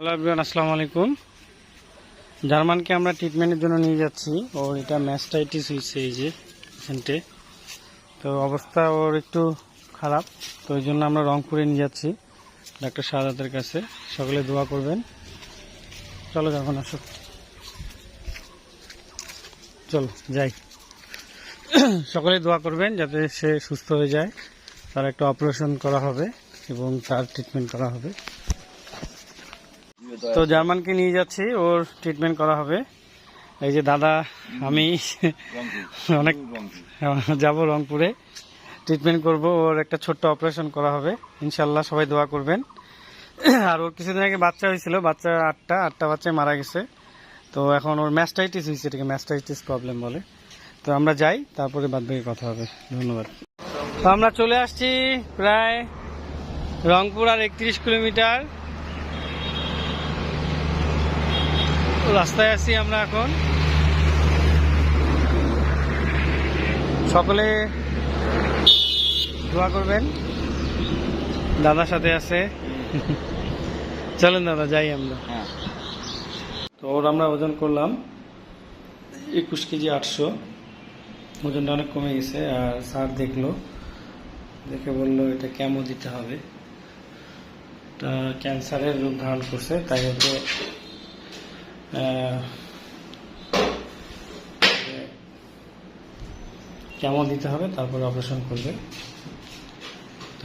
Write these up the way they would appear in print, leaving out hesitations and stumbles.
Hello everyone, আসসালামু আলাইকুম। জার্মানকে আমরা ট্রিটমেন্টের জন্য নিয়ে যাচ্ছি। ওর এটা ম্যাস্টাইটিস হয়েছে, এই যে এখানটে। তো অবস্থা ওর একটু খারাপ, তো ওই জন্য আমরা রংপুরে নিয়ে যাচ্ছি ডাক্তার শাহাদাতের কাছে। সকলে দোয়া করবেন। চলো যখন আসো, চলো যাই। সকলে দোয়া করবেন যাতে সে সুস্থ হয়ে যায়। তার একটা অপারেশন করা হবে এবং তার ট্রিটমেন্ট করা হবে। তো জার্মানকে নিয়ে যাচ্ছি, ওর ট্রিটমেন্ট করা হবে। এই যে দাদা, আমি অনেক যাব রংপুরে, ট্রিটমেন্ট করব। ওর একটা ছোট্ট অপারেশন করা হবে ইনশাল্লাহ, সবাই দোয়া করবেন। আর ওর কিছুদিন আগে বাচ্চা হয়েছিল, বাচ্চা আটটা বাচ্চায় মারা গেছে। তো এখন ওর ম্যাস্টাইটিস হয়েছে, এটাকে ম্যাস্টাইটিস প্রবলেম বলে। তো আমরা যাই, তারপরে বাদ বাকি কথা হবে। ধন্যবাদ। তো আমরা চলে আসছি প্রায় রংপুর আর 31 কিলোমিটার রাস্তায় আছি আমরা এখন। সকলে দোয়া করবেন, দাদার সাথে আছে। চলেন দাদা, যাই আমরা। তো ওর আমরা ওজন করলাম 21 কেজি 800। ওজনটা অনেক কমে গেছে। আর স্যার দেখলো, দেখে বললো এটা কেমো দিতে হবে। তা ক্যান্সারের রূপ ধারণ করছে, তাই হচ্ছে কেমো দিতে হবে, তারপরে অপারেশন করবে।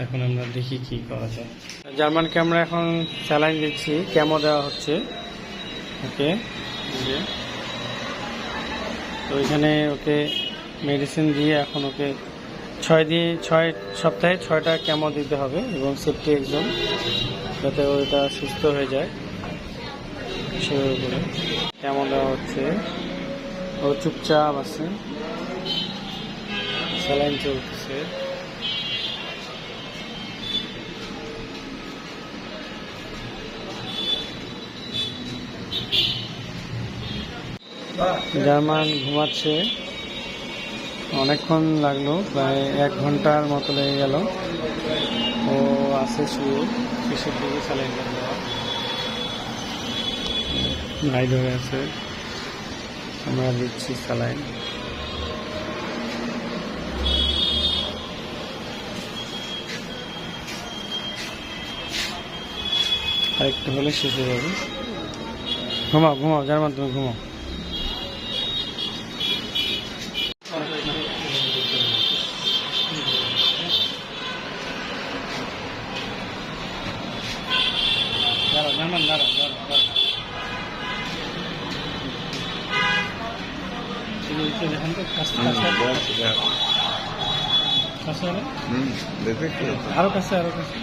এখন আমরা দেখি কি করা যায়। জার্মানকে আমরা এখন স্যালাইন দিচ্ছি, কেমো দেওয়া হচ্ছে ওকে। তো এখানে ওকে মেডিসিন দিয়ে এখন ওকে 6 সপ্তাহে 6টা কেমো দিতে হবে এবং সেফটি একজন, যাতে ওটা সুস্থ হয়ে যায়। সেভাবে করে কেমো দেওয়া হচ্ছে। ও চুপচাপ আছে, স্যালাইন চলতেছে। জার্মান ঘুমাচ্ছে, অনেকক্ষণ লাগলো, প্রায় 1 ঘন্টার মতো লেগে গেল। ও আছে শুয়ে, শেষের দিকে স্যালাইন দেওয়া, নাই ধরে আছে। আমরা দিচ্ছি স্যালাইন। আরেকটু হলে শেষ হয়ে যাবে। ঘুমাও ঘুমাও জার্মান, তুমি ঘুমাও। জার্মান দাঁড়াও দাঁড়াও দাঁড়াও। দেখেন তো কাছে আরো কাছে, আরো কাছে।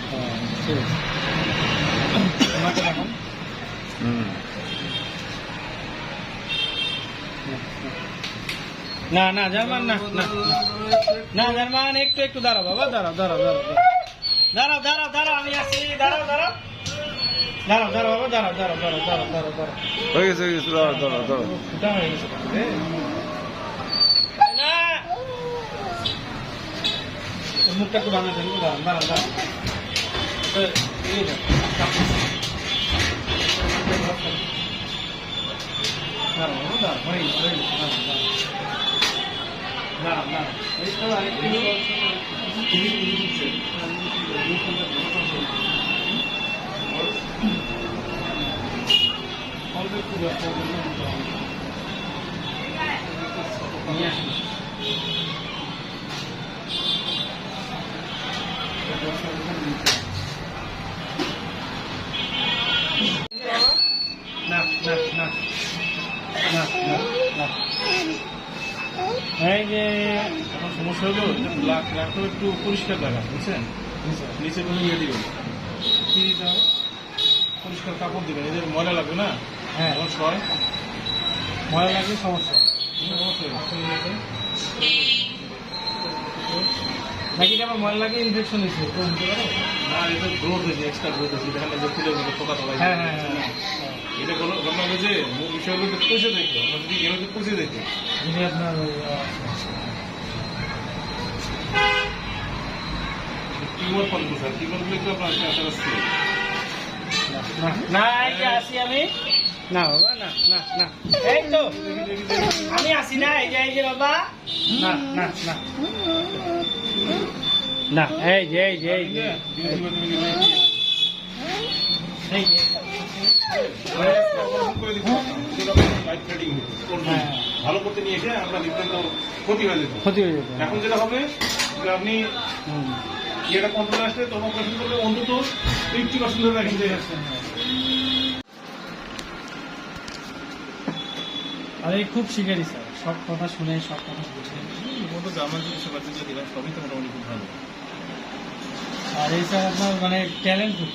হ্যাঁ ঠিক আছে, ওনাকে দেখুন। না না জার্মান, না না না জার্মান, একটু একটু দাঁড়াও বাবা, দাঁড়াও দাঁড়াও দাঁড়াও দাঁড়াও দাঁড়াও দাঁড়াও, আমি আসছি, দাঁড়াও দাঁড়াও দাঁড়াও দাঁড়াও বাবা, দাঁড়াও দাঁড়াও দাঁড়াও দাঁড়াও দাঁড়াও দাঁড়াও। হয়ে গেছে, হয়ে গেছে, দাঁড়াও দাঁড়াও দাঁড়াও। ফুটা হয়ে গেছে না, মুখটা একটু বানাতে হবে। দাঁড়াও দাঁড়াও দাঁড়াও, এই যে আমার সমস্যা হলো, লাখটা একটু পরিষ্কার লাগা, বুঝছেন? নিচে কোনো ইয়ে দিবেন, কি দিতে হবে? পরিষ্কার কাপড় দিবেন, এদের ময়লা লাগবে না। হ্যাঁ, এখন সয় ময়লা লাগবে, সমস্যা নাকি আমার ময়লা লাগে ইনফেকশন হয়েছে, তো বুঝতে পারো না? এটা গ্রোথ হয়েছে, এক্সট্রা গ্রোথ হয়েছে, এখানে যে ফুলের মতো পোকা তোলা। হ্যাঁ হ্যাঁ হ্যাঁ, এটা ঘটনা হয়েছে। বিষয়গুলো পুষে দেখো, আমরা যদি এভাবে পুষে দেখি আপনার টিউমার ফল পুষা, টিউমারগুলো একটু আপনার না না এই যে আসি আমি না বাবা না না না এই তো আমি আসি না এই যে বাবা না না না না এই যে এই যে এই যে ভালো করতে নিয়ে এসে আমরা দেখবেন তো ক্ষতি হয়ে যেত। ক্ষতি হয়ে যেত এখন যেটা হবে যে আপনি এটা কন্ট্রোল আসলে তখন অপারেশন করলে অন্তত 50% ধরে রাখেন যে আরে খুব শিকারি স্যার সব কথা শুনে সব কথা বুঝে মতো গ্রামাঞ্চলে সেবা চিকিৎসা দিবেন সবই তো মোটামুটি খুব ভালো। আর এই স্যার আপনার মানে ট্যালেন্ট খুব